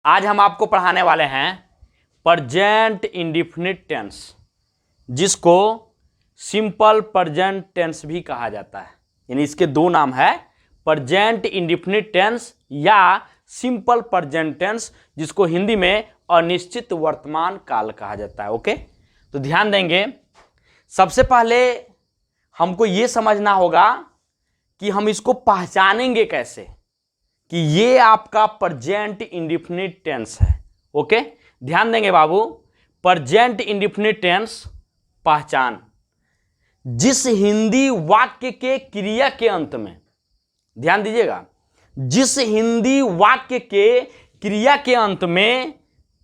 आज हम आपको पढ़ाने वाले हैं प्रेजेंट इंडेफिनिट टेंस, जिसको सिंपल प्रेजेंट टेंस भी कहा जाता है। यानी इसके दो नाम है, प्रेजेंट इंडेफिनिट टेंस या सिंपल प्रेजेंट टेंस, जिसको हिंदी में अनिश्चित वर्तमान काल कहा जाता है। ओके, तो ध्यान देंगे। सबसे पहले हमको यह समझना होगा कि हम इसको पहचानेंगे कैसे कि ये आपका प्रेजेंट इंडेफिनिट टेंस है। ओके, ध्यान देंगे बाबू। प्रेजेंट इंडेफिनिट टेंस पहचान, जिस हिंदी वाक्य के क्रिया के अंत में, ध्यान दीजिएगा, जिस हिंदी वाक्य के क्रिया के अंत में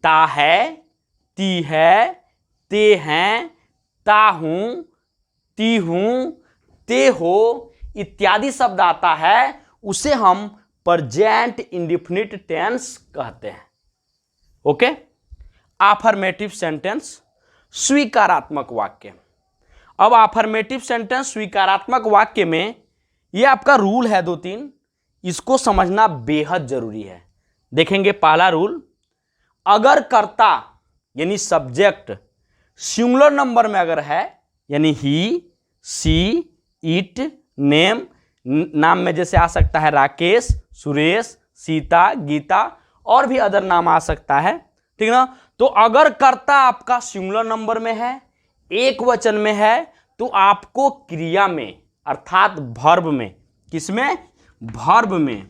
ता है, ती है, ते हैं, ता हूं, ती हूं, ते हो इत्यादि शब्द आता है, उसे हम प्रेजेंट इंडेफिनिट टेंस कहते हैं। ओके, अफर्मेटिव सेंटेंस, स्वीकारात्मक वाक्य। अब अफर्मेटिव सेंटेंस स्वीकारात्मक वाक्य में यह आपका रूल है 2-3, इसको समझना बेहद जरूरी है। देखेंगे पहला रूल, अगर कर्ता यानी सब्जेक्ट सिंगुलर नंबर में अगर है, यानी ही, सी, इट, नेम, नाम में जैसे आ सकता है राकेश, सुरेश, सीता, गीता और भी अदर नाम आ सकता है, ठीक ना। तो अगर कर्ता आपका सिंगुलर नंबर में है, एक वचन में है, तो आपको क्रिया में अर्थात वर्ब में, किसमें, वर्ब में,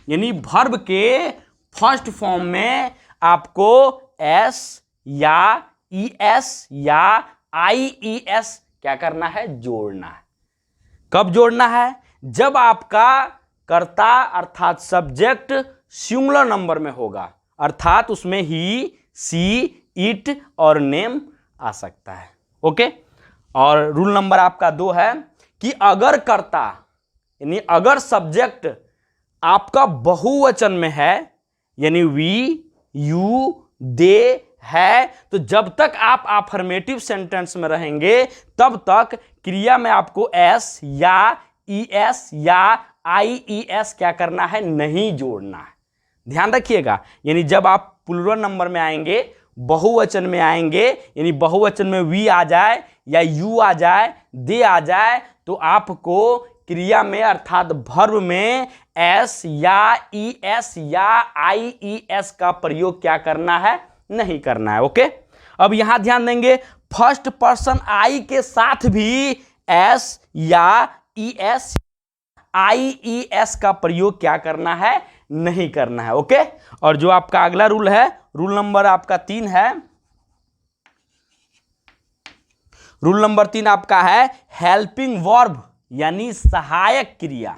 यानी वर्ब के फर्स्ट फॉर्म में आपको एस या ई एस या आई ई एस क्या करना है, जोड़ना है। कब जोड़ना है, जब आपका कर्ता अर्थात सब्जेक्ट सिंगुलर नंबर में होगा, अर्थात उसमें ही, सी, इट और नेम आ सकता है। ओके, और रूल नंबर आपका 2 है कि अगर कर्ता यानी अगर सब्जेक्ट आपका बहुवचन में है, यानी वी, यू, दे है, तो जब तक आप अफर्मेटिव सेंटेंस में रहेंगे तब तक क्रिया में आपको एस या ई एस या आई ई एस क्या करना है, नहीं जोड़ना है। ध्यान रखिएगा। यानी जब आप प्लूरल नंबर में आएंगे, बहुवचन में आएंगे, यानी बहुवचन में वी आ जाए या यू आ जाए, दे आ जाए, तो आपको क्रिया में अर्थात वर्ब में एस या ई एस या आई ई एस का प्रयोग क्या करना है, नहीं करना है। ओके, अब यहां ध्यान देंगे, फर्स्ट पर्सन आई के साथ भी एस या ई एस, आई ई एस का प्रयोग क्या करना है, नहीं करना है। ओके, और जो आपका अगला रूल है, रूल नंबर आपका 3 है। रूल नंबर 3 आपका है हेल्पिंग वर्ब, यानी सहायक क्रिया,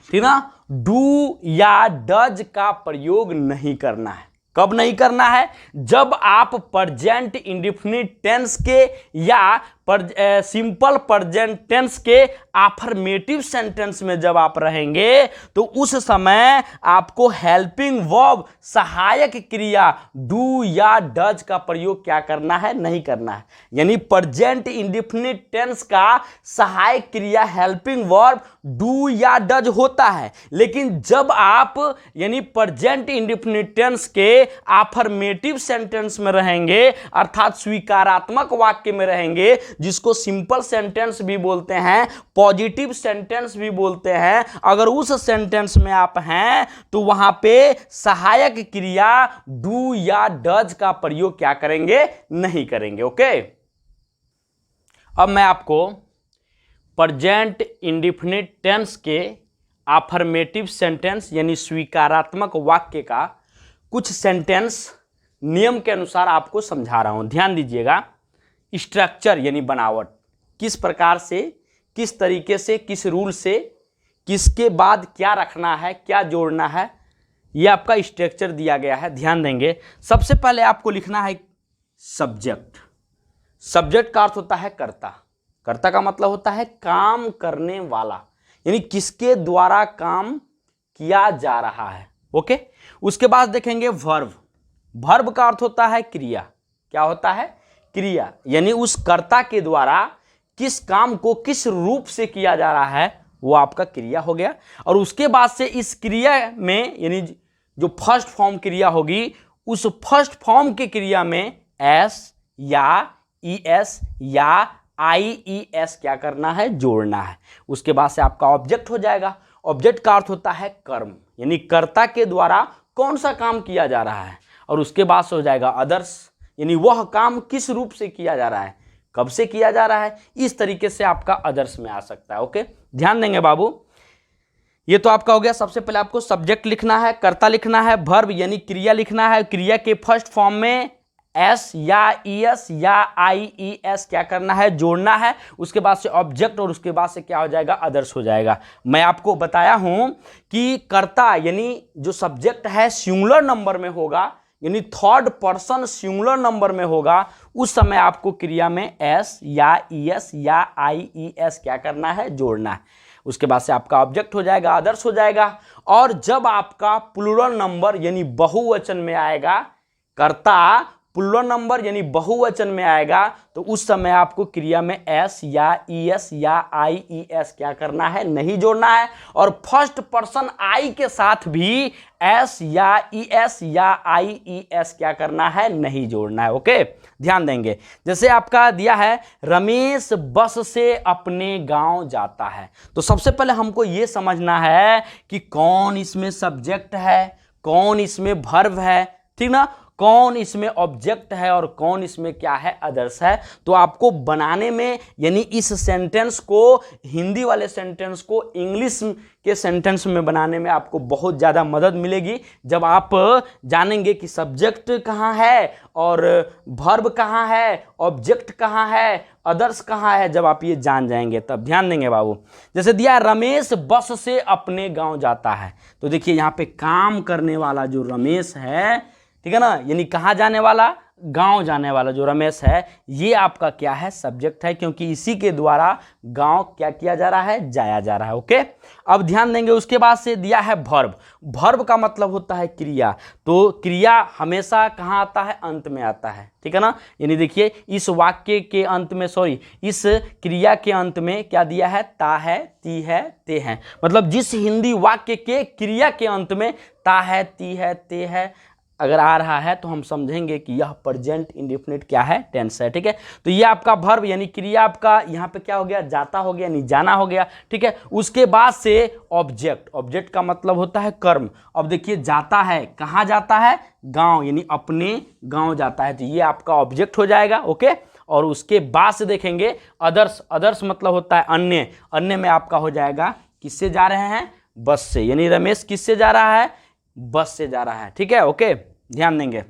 ठीक ना। डू या डज का प्रयोग नहीं करना है। कब नहीं करना है, जब आप प्रेजेंट इंडेफिनिट टेंस के या सिंपल प्रेजेंट टेंस के अफर्मेटिव सेंटेंस में जब आप रहेंगे, तो उस समय आपको हेल्पिंग वर्ब, सहायक क्रिया डू या डज का प्रयोग क्या करना है, नहीं करना है। यानी प्रेजेंट इंडेफिनिट टेंस का सहायक क्रिया हेल्पिंग वर्ब डू या डज होता है, लेकिन जब आप यानी प्रेजेंट इंडेफिनिट टेंस के अफर्मेटिव सेंटेंस में रहेंगे, अर्थात स्वीकारात्मक वाक्य में रहेंगे, जिसको सिंपल सेंटेंस भी बोलते हैं, पॉजिटिव सेंटेंस भी बोलते हैं, अगर उस सेंटेंस में आप हैं तो वहां पे सहायक क्रिया डू या डज का प्रयोग क्या करेंगे, नहीं करेंगे। ओके, अब मैं आपको प्रेजेंट इंडेफिनिट टेंस के अफर्मेटिव सेंटेंस यानी स्वीकारात्मक वाक्य का कुछ सेंटेंस नियम के अनुसार आपको समझा रहा हूं। ध्यान दीजिएगा। स्ट्रक्चर यानी बनावट, किस प्रकार से, किस तरीके से, किस रूल से, किसके बाद क्या रखना है, क्या जोड़ना है, यह आपका स्ट्रक्चर दिया गया है। ध्यान देंगे। सबसे पहले आपको लिखना है सब्जेक्ट। सब्जेक्ट का अर्थ होता है कर्ता। कर्ता का मतलब होता है काम करने वाला, यानी किसके द्वारा काम किया जा रहा है। ओके, उसके बाद देखेंगे वर्ब। वर्ब का अर्थ होता है क्रिया। क्या होता है, क्रिया, यानी उस कर्ता के द्वारा किस काम को किस रूप से किया जा रहा है, वो आपका क्रिया हो गया। और उसके बाद से इस क्रिया में यानी जो फर्स्ट फॉर्म क्रिया होगी उस फर्स्ट फॉर्म की क्रिया में एस या ईएस या आईईएस क्या करना है, जोड़ना है। उसके बाद से आपका ऑब्जेक्ट हो जाएगा। ऑब्जेक्ट का अर्थ होता है कर्म, यानी कर्ता के द्वारा कौन सा काम किया जा रहा है, और उसके बाद से हो जाएगा अदर्स, यानी वह काम किस रूप से किया जा रहा है, कब से किया जा रहा है, इस तरीके से आपका अदर्स में आ सकता है। ओके, ध्यान देंगे बाबू। ये तो आपका हो गया। सबसे पहले आपको सब्जेक्ट लिखना है, कर्ता लिखना है, वर्ब यानी क्रिया लिखना है, क्रिया के फर्स्ट फॉर्म में एस या ईएस या आईईएस क्या करना है, जोड़ना है। उसके बाद से ऑब्जेक्ट और उसके बाद से क्या हो जाएगा, अदर्स हो जाएगा। मैं आपको बताया हूं कि कर्ता यानी जो सब्जेक्ट है सिंगुलर नंबर में होगा, यानी थर्ड पर्सन सिंगुलर नंबर में होगा, उस समय आपको क्रिया में एस या ईएस या आईईएस क्या करना है, जोड़ना है। उसके बाद से आपका ऑब्जेक्ट हो जाएगा, अदर्स हो जाएगा। और जब आपका प्लूरल नंबर यानी बहुवचन में आएगा, कर्ता प्लूरल नंबर यानी बहुवचन में आएगा, तो उस समय आपको क्रिया में एस या ईएस या आईईएस क्या करना है, नहीं जोड़ना है। और फर्स्ट पर्सन आई के साथ भी एस या ईएस या आईईएस क्या करना है, नहीं जोड़ना है। ओके, ध्यान देंगे। जैसे आपका दिया है रमेश बस से अपने गांव जाता है, तो सबसे पहले हमको ये समझना है कि कौन इसमें सब्जेक्ट है, कौन इसमें वर्ब है, ठीक ना, कौन इसमें ऑब्जेक्ट है और कौन इसमें क्या है, अदर्स है। तो आपको बनाने में यानी इस सेंटेंस को, हिंदी वाले सेंटेंस को इंग्लिश के सेंटेंस में बनाने में आपको बहुत ज़्यादा मदद मिलेगी जब आप जानेंगे कि सब्जेक्ट कहाँ है और वर्ब कहाँ है, ऑब्जेक्ट कहाँ है, अदर्स कहाँ है। जब आप ये जान जाएंगे तब ध्यान देंगे बाबू। जैसे दिया रमेश बस से अपने गांव जाता है, तो देखिए यहाँ पे काम करने वाला जो रमेश है, ठीक है ना, यानी कहाँ जाने वाला, गांव जाने वाला जो रमेश है, ये आपका क्या है, सब्जेक्ट है, क्योंकि इसी के द्वारा गांव क्या किया जा रहा है, जाया जा रहा है। ओके, अब ध्यान देंगे। उसके बाद से दिया है वर्ब। वर्ब का मतलब होता है क्रिया, तो क्रिया हमेशा कहाँ आता है, अंत में आता है, ठीक है ना। यानी देखिए इस वाक्य के अंत में, इस क्रिया के अंत में क्या दिया है, ता है, ती है, ते है। मतलब जिस हिंदी वाक्य के क्रिया के अंत में ता है, ती है, ते है अगर आ रहा है तो हम समझेंगे कि यह प्रेजेंट इंडेफिनिट क्या है, टेंस है। ठीक है, तो ये आपका वर्ब यानी क्रिया आपका यहाँ पे क्या हो गया, जाता हो गया, यानी जाना हो गया। ठीक है, उसके बाद से ऑब्जेक्ट। ऑब्जेक्ट का मतलब होता है कर्म। अब देखिए जाता है, कहाँ जाता है, गांव, यानी अपने गांव जाता है, तो ये आपका ऑब्जेक्ट हो जाएगा। ओके, और उसके बाद से देखेंगे अदर्स। अदर्स मतलब होता है अन्य। अन्य में आपका हो जाएगा किससे जा रहे हैं, बस से, यानी रमेश किससे जा रहा है, बस से जा रहा है। ठीक है, ओके, ध्यान देंगे।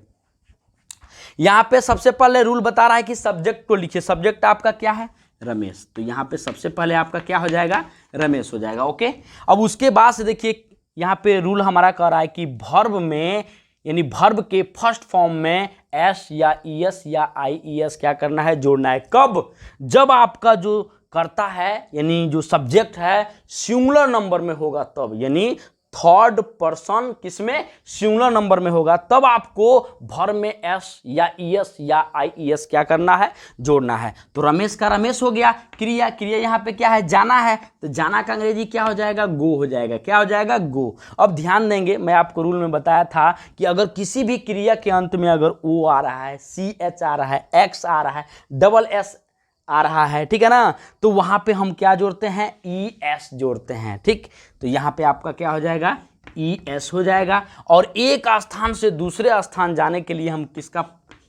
यहां पे सबसे पहले रूल बता रहा है कि सब्जेक्ट को लिखिए। सब्जेक्ट आपका क्या है, रमेश, तो यहां पे सबसे पहले आपका क्या हो जाएगा, रमेश हो जाएगा। ओके, अब उसके बाद से देखिए यहां पे रूल हमारा कह रहा है कि वर्ब में, यानी वर्ब के फर्स्ट फॉर्म में एस या ईएस या आईईएस क्या करना है, जोड़ना है। कब, जब आपका जो कर्ता है यानी जो सब्जेक्ट है सिंगुलर नंबर में होगा तब, यानी थर्ड पर्सन किसमें, सिंगुलर नंबर में होगा, तब आपको वर्ब में एस या ईएस या आईईएस क्या करना है, जोड़ना है। तो रमेश का रमेश हो गया। क्रिया, क्रिया यहाँ पे क्या है, जाना है, तो जाना का अंग्रेजी क्या हो जाएगा, गो हो जाएगा। क्या हो जाएगा, गो। अब ध्यान देंगे, मैं आपको रूल में बताया था कि अगर किसी भी क्रिया के अंत में अगर ओ आ रहा है, सी एच आ रहा है, एक्स आ रहा है, डबल एस आ रहा है, ठीक है ना, तो वहां पे हम क्या जोड़ते हैं, ई एस जोड़ते हैं। ठीक, तो यहां पे आपका क्या हो जाएगा, ई एस हो जाएगा। और एक स्थान से दूसरे स्थान जाने के लिए हम किसका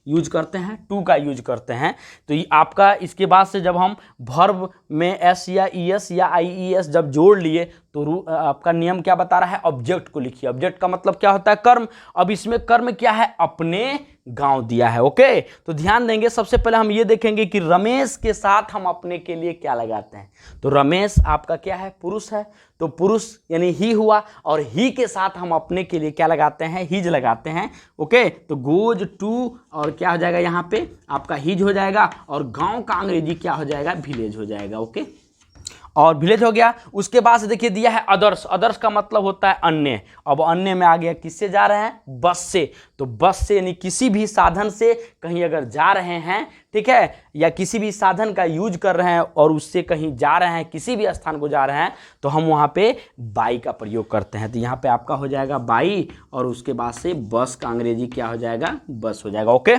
यूज करते हैं, टू का यूज करते हैं। तो ये आपका इसके बाद से जब हम वर्ब में एस या ई एस या आई ई एस जब जोड़ लिए तो आपका नियम क्या बता रहा है, ऑब्जेक्ट को लिखिए। ऑब्जेक्ट का मतलब क्या होता है, कर्म। अब इसमें कर्म क्या है, अपने गांव दिया है। ओके, तो ध्यान देंगे। सबसे पहले हम ये देखेंगे कि रमेश के साथ हम अपने के लिए क्या लगाते हैं। तो रमेश आपका क्या है, पुरुष है, तो पुरुष यानी ही हुआ, और ही के साथ हम अपने के लिए क्या लगाते हैं, हिज लगाते हैं। ओके, तो गोज टू, और क्या हो जाएगा यहाँ पे आपका हिज हो जाएगा, और गांव का अंग्रेजी क्या हो जाएगा, विलेज हो जाएगा। ओके, और विलेज हो गया। उसके बाद से देखिए दिया है अदर्स, अदर्स का मतलब होता है अन्य। अब अन्य में आ गया किससे जा रहे हैं, बस से, तो बस से यानी किसी भी साधन से कहीं अगर जा रहे हैं, ठीक है, या किसी भी साधन का यूज कर रहे हैं और उससे कहीं जा रहे हैं, किसी भी स्थान को जा रहे हैं, तो हम वहां पे बाई का प्रयोग करते हैं। तो यहाँ पे आपका हो जाएगा बाई, और उसके बाद से बस का अंग्रेजी क्या हो जाएगा, बस हो जाएगा। ओके,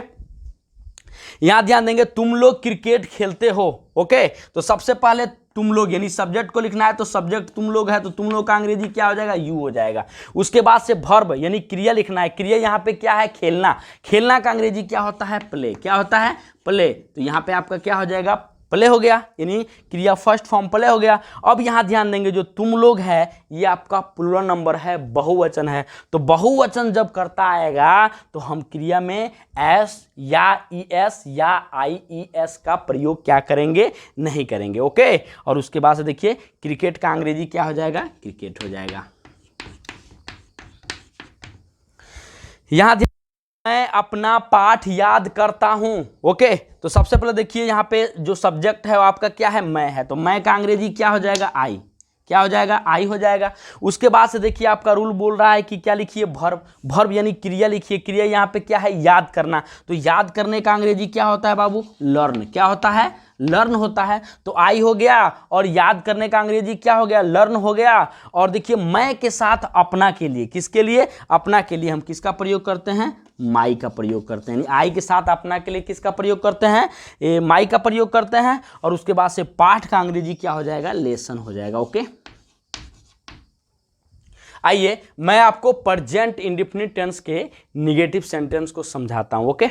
यहां ध्यान देंगे तुम लोग क्रिकेट खेलते हो। ओके, तो सबसे पहले तुम लोग यानी सब्जेक्ट को लिखना है, तो सब्जेक्ट तुम लोग है तो तुम लोग का अंग्रेजी क्या हो जाएगा, यू हो जाएगा। उसके बाद से वर्ब यानी क्रिया लिखना है, क्रिया यहाँ पे क्या है, खेलना, खेलना का अंग्रेजी क्या होता है, प्ले, क्या होता है, प्ले। तो यहाँ पे आपका क्या हो जाएगा, प्ले हो गया, यानी क्रिया फर्स्ट फॉर्म प्ले हो गया। अब यहाँ ध्यान देंगे जो तुम लोग है ये आपका प्लूरल नंबर है, बहुवचन है, तो बहुवचन जब करता आएगा तो हम क्रिया में एस या ई एस या आई ई एस का प्रयोग क्या करेंगे, नहीं करेंगे। ओके, और उसके बाद से देखिए क्रिकेट का अंग्रेजी क्या हो जाएगा, क्रिकेट हो जाएगा। यहाँ मैं अपना पाठ याद करता हूं। ओके, तो सबसे पहले देखिए यहाँ पे जो सब्जेक्ट है वो आपका क्या है, मैं है, तो मैं का अंग्रेजी क्या हो जाएगा, आई, क्या हो जाएगा, आई हो जाएगा। उसके बाद से देखिए आपका रूल बोल रहा है कि क्या लिखिए, वर्ब, वर्ब यानी क्रिया लिखिए, क्रिया यहाँ पे क्या है, याद करना, तो याद करने का अंग्रेजी क्या होता है बाबू, लर्न, क्या होता है, लर्न होता है। तो आई हो गया, और याद करने का अंग्रेजी क्या हो गया, लर्न हो गया। और देखिए मैं के साथ अपना के लिए, किसके लिए, अपना के लिए हम किसका प्रयोग करते हैं, माई का प्रयोग करते हैं। आई के साथ अपना के लिए किसका प्रयोग करते हैं, माई का प्रयोग करते हैं। और उसके बाद से पाठ का अंग्रेजी क्या हो जाएगा, लेसन हो जाएगा। ओके, आइए मैं आपको प्रेजेंट इंडेफिनिट टेंस के निगेटिव सेंटेंस को समझाता हूं। ओके,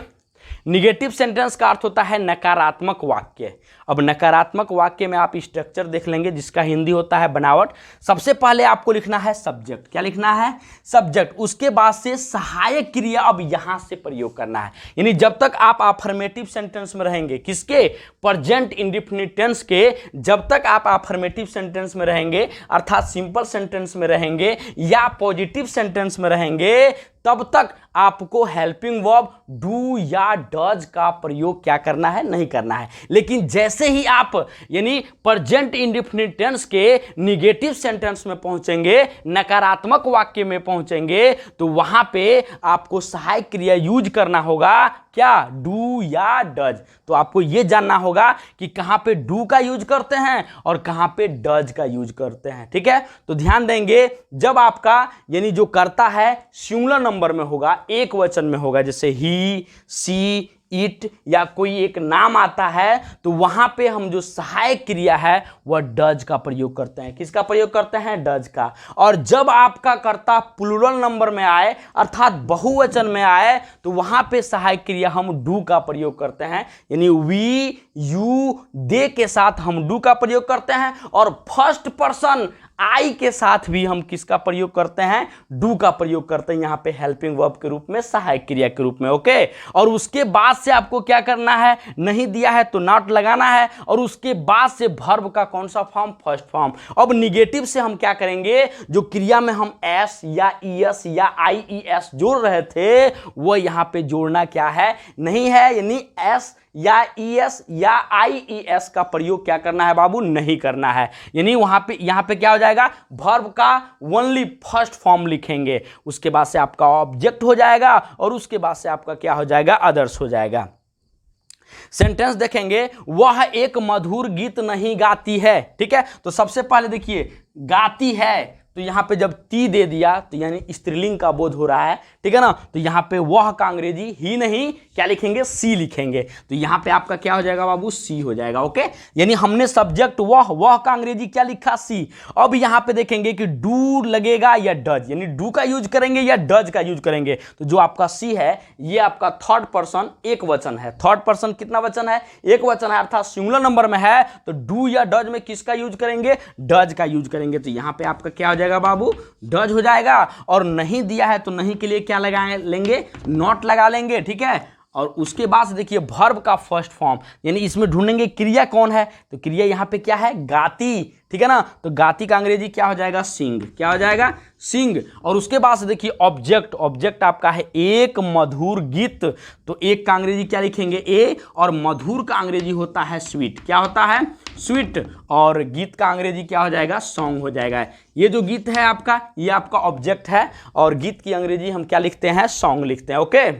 निगेटिव सेंटेंस का अर्थ होता है नकारात्मक वाक्य। अब नकारात्मक वाक्य में आप स्ट्रक्चर देख लेंगे जिसका हिंदी होता है बनावट। सबसे पहले आपको लिखना है सब्जेक्ट, क्या लिखना है, सब्जेक्ट। उसके बाद से सहायक क्रिया अब यहां से प्रयोग करना है, यानी जब तक आप अफर्मेटिव सेंटेंस में रहेंगे, किसके, प्रेजेंट इंडेफिनिट टेंस के, जब तक आप अफर्मेटिव सेंटेंस में रहेंगे अर्थात सिंपल सेंटेंस में रहेंगे या पॉजिटिव सेंटेंस में रहेंगे, तब तक आपको हेल्पिंग वर्ब डू या डज का प्रयोग क्या करना है, नहीं करना है। लेकिन जैसे ही आप यानी प्रेजेंट इंडेफिनिट टेंस के निगेटिव सेंटेंस में पहुंचेंगे, नकारात्मक वाक्य में पहुंचेंगे, तो वहां पे आपको सहायक क्रिया यूज करना होगा, क्या, डू या डज। तो आपको यह जानना होगा कि कहां पे डू का यूज करते हैं और कहां पे डज का यूज करते हैं। ठीक है, तो ध्यान देंगे जब आपका यानी जो करता है सिंगुलर नंबर में होगा, एक वचन में होगा, जैसे ही, सी, इट या कोई एक नाम आता है, तो वहां पे हम जो सहायक क्रिया है वह डज का प्रयोग करते हैं। किसका प्रयोग करते हैं, डज का। और जब आपका कर्ता प्लूरल नंबर में आए अर्थात बहुवचन में आए, तो वहां पे सहायक क्रिया हम डू का प्रयोग करते हैं, यानी वी, यू, दे के साथ हम डू का प्रयोग करते हैं। और फर्स्ट पर्सन आई के साथ भी हम किसका प्रयोग करते हैं, डू का प्रयोग करते हैं, यहां पे हेल्पिंग वर्ब के रूप में, सहायक क्रिया के रूप में। ओके, और उसके बाद से आपको क्या करना है, नहीं दिया है तो नॉट लगाना है, और उसके बाद से वर्ब का कौन सा फॉर्म, फर्स्ट फॉर्म। अब निगेटिव से हम क्या करेंगे, जो क्रिया में हम एस या ई एस या आई ई एस जोड़ रहे थे वो यहां पे जोड़ना क्या है, नहीं है, यानी एस या ई एस या आई ई एस का प्रयोग क्या करना है बाबू, नहीं करना है। यानी यहां पे क्या हो जाएगा, वर्ब का ओनली फर्स्ट फॉर्म लिखेंगे, उसके बाद से आपका ऑब्जेक्ट हो जाएगा, और उसके बाद से आपका क्या हो जाएगा, अदर्स हो जाएगा। सेंटेंस देखेंगे, वह एक मधुर गीत नहीं गाती है। ठीक है, तो सबसे पहले देखिए गाती है, तो यहां पे जब ती दे दिया तो यानी स्त्रीलिंग का बोध हो रहा है। ठीक है ना, तो यहां पे वह का अंग्रेजी ही नहीं क्या लिखेंगे, सी लिखेंगे, तो यहां पे आपका क्या हो जाएगा बाबू, सी हो जाएगा। ओके, यानी हमने सब्जेक्ट वह का अंग्रेजी क्या लिखा, सी। अब यहां पे देखेंगे कि डू लगेगा या डज, यानी डू का यूज करेंगे या डज का यूज करेंगे। तो जो आपका सी है ये आपका थर्ड पर्सन एक वचन है। थर्ड पर्सन कितना वचन है, एक वचन है, अर्थात सिंगुलर नंबर में है, तो डू या डज में किसका यूज करेंगे, डज का यूज करेंगे। तो यहां पे आपका क्या हो जाएगा बाबू, डज हो जाएगा। और नहीं दिया है तो नहीं के लिए क्या लगा लेंगे, नॉट लगा लेंगे। ठीक है, और उसके बाद से देखिए वर्ब का फर्स्ट फॉर्म, यानी इसमें ढूंढेंगे क्रिया कौन है, तो क्रिया यहाँ पे क्या है, गाती, ठीक है ना। तो गाती का अंग्रेजी क्या हो जाएगा, सिंग, क्या हो जाएगा, सिंग। और उसके बाद से देखिए ऑब्जेक्ट, ऑब्जेक्ट आपका है एक मधुर गीत, तो एक का अंग्रेजी क्या लिखेंगे, ए, और मधुर का अंग्रेजी होता है स्वीट, क्या होता है, स्वीट, और गीत का अंग्रेजी क्या हो जाएगा, सॉन्ग हो जाएगा। ये जो गीत है आपका, ये आपका ऑब्जेक्ट है, और गीत की अंग्रेजी हम क्या लिखते हैं, सॉन्ग लिखते हैं। ओके,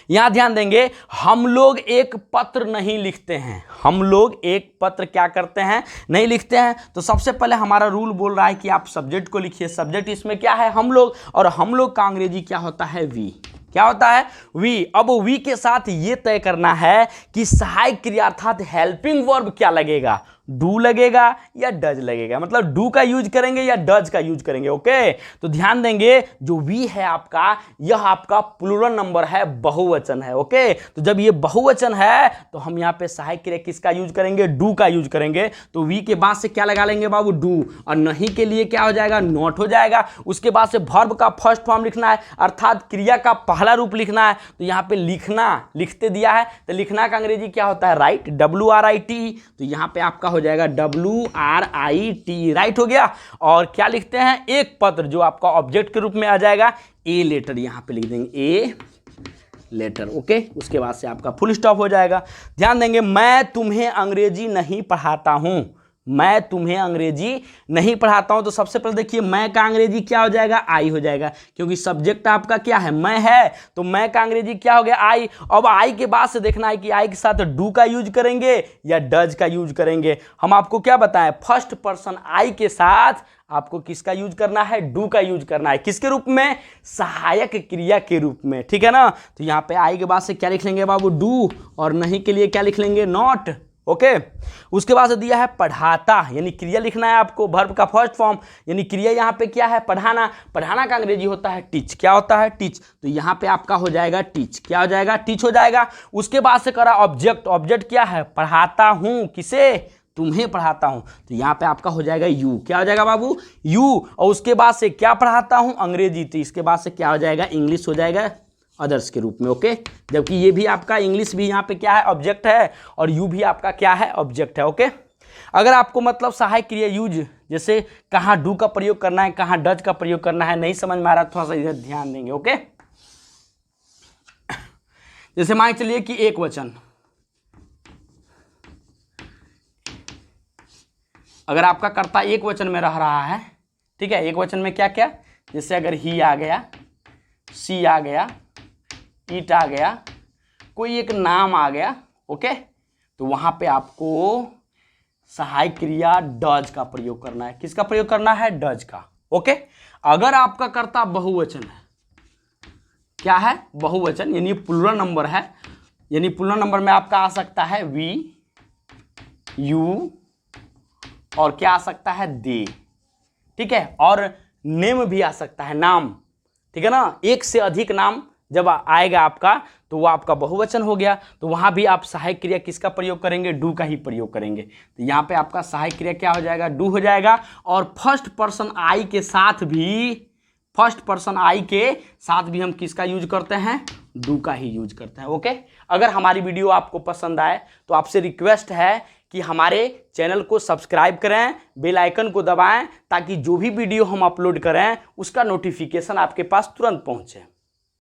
यहां ध्यान देंगे, हम लोग एक पत्र नहीं लिखते हैं, हम लोग एक पत्र क्या करते हैं, नहीं लिखते हैं। तो सबसे पहले हमारा रूल बोल रहा है कि आप सब्जेक्ट को लिखिए, सब्जेक्ट इसमें क्या है, हम लोग, और हम लोग का अंग्रेजी क्या होता है, वी, क्या होता है, वी। अब वी के साथ ये तय करना है कि सहायक क्रिया अर्थात हेल्पिंग वर्ब क्या लगेगा, डू लगेगा या डज लगेगा, मतलब डू का यूज करेंगे या डज का यूज करेंगे। ओके, तो ध्यान देंगे जो वी है आपका, यह आपका प्लूरल नंबर है, बहुवचन है। ओके, तो जब ये बहुवचन है तो हम यहाँ पे सहायक क्रिया किसका यूज करेंगे, डू का यूज करेंगे। तो वी के बाद से क्या लगा लेंगे बाबू, डू, और नहीं के लिए क्या हो जाएगा, नॉट हो जाएगा। उसके बाद से वर्ब का फर्स्ट फॉर्म लिखना है, अर्थात क्रिया का पहला रूप लिखना है। तो यहाँ पे लिखना, लिखते दिया है, तो लिखना का अंग्रेजी क्या होता है, राइट, WRIT। तो यहाँ पे आपका हो जाएगा WRIT, राइट हो गया। और क्या लिखते हैं, एक पत्र, जो आपका ऑब्जेक्ट के रूप में आ जाएगा, ए लेटर यहाँ पे लिख देंगे, ए लेटर। ओके, उसके बाद से आपका फुल स्टॉप हो जाएगा। ध्यान देंगे, मैं तुम्हें अंग्रेजी नहीं पढ़ाता हूं, मैं तुम्हें अंग्रेजी नहीं पढ़ाता हूं। तो सबसे पहले देखिए, मैं का अंग्रेजी क्या हो जाएगा, आई हो जाएगा, क्योंकि सब्जेक्ट आपका क्या है, मैं है, तो मैं का अंग्रेजी क्या हो गया, आई। अब आई के बाद से देखना है कि आई के साथ डू का यूज करेंगे या डज का यूज करेंगे। हम आपको क्या बताएं, फर्स्ट पर्सन आई के साथ आपको किसका यूज करना है, डू का यूज करना है, किसके रूप में, सहायक क्रिया के रूप में, ठीक है ना। तो यहाँ पे आई के बाद से क्या लिख लेंगे बाबू, डू, और नहीं के लिए क्या लिख लेंगे, नॉट। ओके, उसके बाद से दिया है पढ़ाता, यानी क्रिया लिखना है आपको, वर्ब का फर्स्ट फॉर्म, यानी क्रिया यहाँ पे क्या है, पढ़ाना, पढ़ाना का अंग्रेजी होता है टीच, क्या होता है, टीच। तो यहाँ पे आपका हो जाएगा टीच, क्या हो जाएगा, टीच हो जाएगा। उसके बाद से करा ऑब्जेक्ट, ऑब्जेक्ट क्या है, पढ़ाता हूँ, किसे, तुम्हें पढ़ाता हूं। तो यहाँ पे आपका हो जाएगा यू, क्या हो जाएगा बाबू, यू। और उसके बाद से क्या पढ़ाता हूं, अंग्रेजी, तो इसके बाद से क्या हो जाएगा, इंग्लिश हो जाएगा, अदर्स के रूप में। ओके, जबकि ये भी आपका इंग्लिश भी यहाँ पे क्या है, ऑब्जेक्ट है, और यू भी आपका क्या है, ऑब्जेक्ट है। ओके, अगर आपको मतलब सहायक क्रिया यूज, जैसे कहाँ डू का प्रयोग करना है, कहाँ डज का प्रयोग करना है, नहीं समझ में आ रहा, थोड़ा सा इधर ध्यान देंगे। ओके, जैसे मान चलिए कि एक वचन, अगर आपका कर्ता एक वचन में रह रहा है, ठीक है, एक वचन में क्या क्या, जैसे अगर ही आ गया, सी आ गया, ईट आ गया, कोई एक नाम आ गया, ओके, तो वहां पे आपको सहायक क्रिया डज का प्रयोग करना है, किसका प्रयोग करना है, डज का। ओके, अगर आपका कर्ता बहुवचन है, क्या है, बहुवचन, यानी प्लूरल नंबर है, यानी प्लूरल नंबर में आपका आ सकता है वी, यू, और क्या आ सकता है, दे, ठीक है, और नेम भी आ सकता है, नाम, ठीक है ना। एक से अधिक नाम जब आएगा आपका तो वो आपका बहुवचन हो गया, तो वहां भी आप सहायक क्रिया किसका प्रयोग करेंगे, डू का ही प्रयोग करेंगे। तो यहाँ पे आपका सहायक क्रिया क्या हो जाएगा, डू हो जाएगा। और फर्स्ट पर्सन आई के साथ भी, फर्स्ट पर्सन आई के साथ भी हम किसका यूज करते हैं, डू का ही यूज करते हैं। ओके, अगर हमारी वीडियो आपको पसंद आए तो आपसे रिक्वेस्ट है कि हमारे चैनल को सब्सक्राइब करें, बेल आइकन को दबाएं, ताकि जो भी वीडियो हम अपलोड करें उसका नोटिफिकेशन आपके पास तुरंत पहुंचे।